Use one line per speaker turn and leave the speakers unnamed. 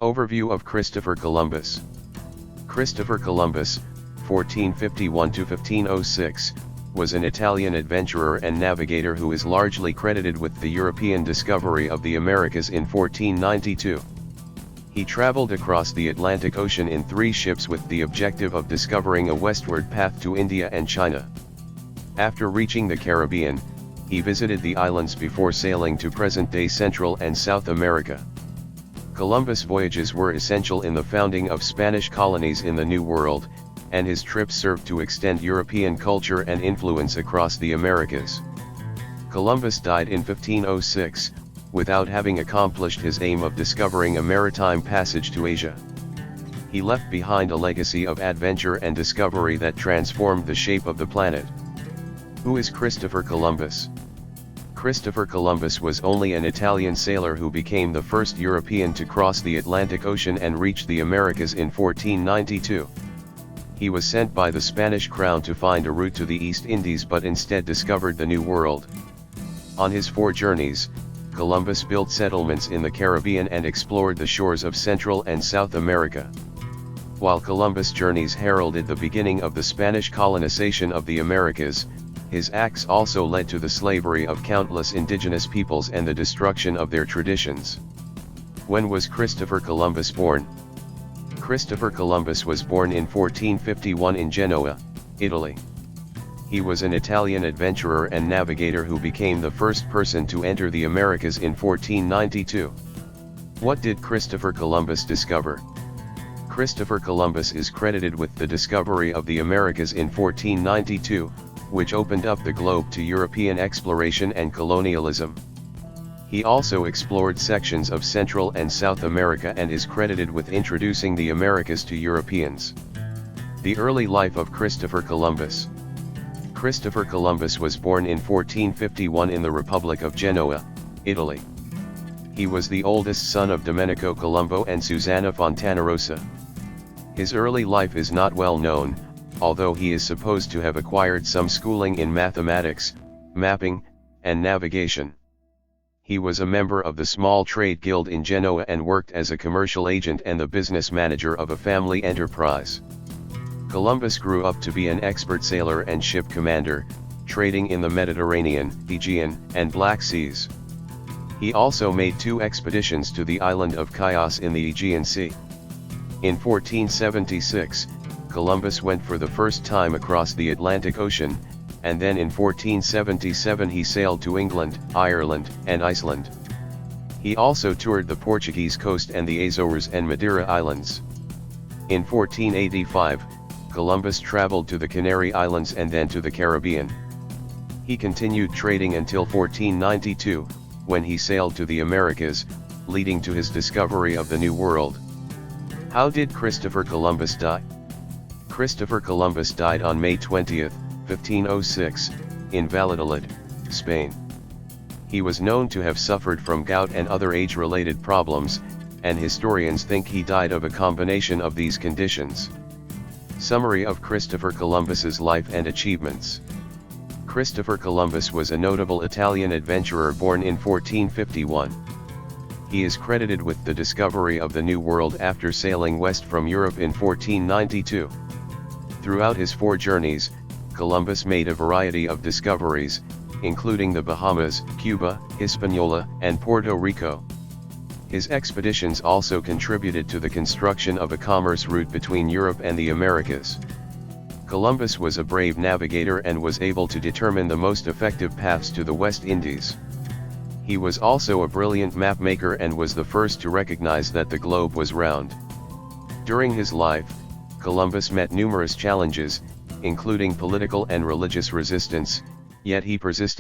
Overview of Christopher Columbus. Christopher Columbus, 1451–1506, was an Italian adventurer and navigator who is largely credited with the European discovery of the Americas in 1492. He traveled across the Atlantic Ocean in 3 ships with the objective of discovering a westward path to India and China. After reaching the Caribbean, he visited the islands before sailing to present-day Central and South America. Columbus' voyages were essential in the founding of Spanish colonies in the New World, and his trips served to extend European culture and influence across the Americas. Columbus died in 1506, without having accomplished his aim of discovering a maritime passage to Asia. He left behind a legacy of adventure and discovery that transformed the shape of the planet. Who is Christopher Columbus? Christopher Columbus was only an Italian sailor who became the first European to cross the Atlantic Ocean and reach the Americas in 1492. He was sent by the Spanish crown to find a route to the East Indies, but instead discovered the New World. On his 4 journeys, Columbus built settlements in the Caribbean and explored the shores of Central and South America. While Columbus' journeys heralded the beginning of the Spanish colonization of the Americas, his acts also led to the slavery of countless indigenous peoples and the destruction of their traditions. When was Christopher Columbus born? Christopher Columbus was born in 1451 in Genoa, Italy. He was an Italian adventurer and navigator who became the first person to enter the Americas in 1492. What did Christopher Columbus discover? Christopher Columbus is credited with the discovery of the Americas in 1492, which opened up the globe to European exploration and colonialism. He also explored sections of Central and South America and is credited with introducing the Americas to Europeans. The early life of Christopher Columbus. Christopher Columbus was born in 1451 in the Republic of Genoa, Italy. He was the oldest son of Domenico Colombo and Susanna Fontanarosa. His early life is not well known, although he is supposed to have acquired some schooling in mathematics, mapping, and navigation. He was a member of the small trade guild in Genoa and worked as a commercial agent and the business manager of a family enterprise. Columbus grew up to be an expert sailor and ship commander, trading in the Mediterranean, Aegean, and Black Seas. He also made 2 expeditions to the island of Chios in the Aegean Sea. In 1476, Columbus went for the first time across the Atlantic Ocean, and then in 1477 he sailed to England, Ireland, and Iceland. He also toured the Portuguese coast and the Azores and Madeira Islands. In 1485, Columbus traveled to the Canary Islands and then to the Caribbean. He continued trading until 1492, when he sailed to the Americas, leading to his discovery of the New World. How did Christopher Columbus die? Christopher Columbus died on May 20, 1506, in Valladolid, Spain. He was known to have suffered from gout and other age-related problems, and historians think he died of a combination of these conditions. Summary of Christopher Columbus's life and achievements. Christopher Columbus was a notable Italian adventurer born in 1451. He is credited with the discovery of the New World after sailing west from Europe in 1492. Throughout his 4 journeys, Columbus made a variety of discoveries, including the Bahamas, Cuba, Hispaniola, and Puerto Rico. His expeditions also contributed to the construction of a commerce route between Europe and the Americas. Columbus was a brave navigator and was able to determine the most effective paths to the West Indies. He was also a brilliant mapmaker and was the first to recognize that the globe was round. During his life, Columbus met numerous challenges, including political and religious resistance, yet he persisted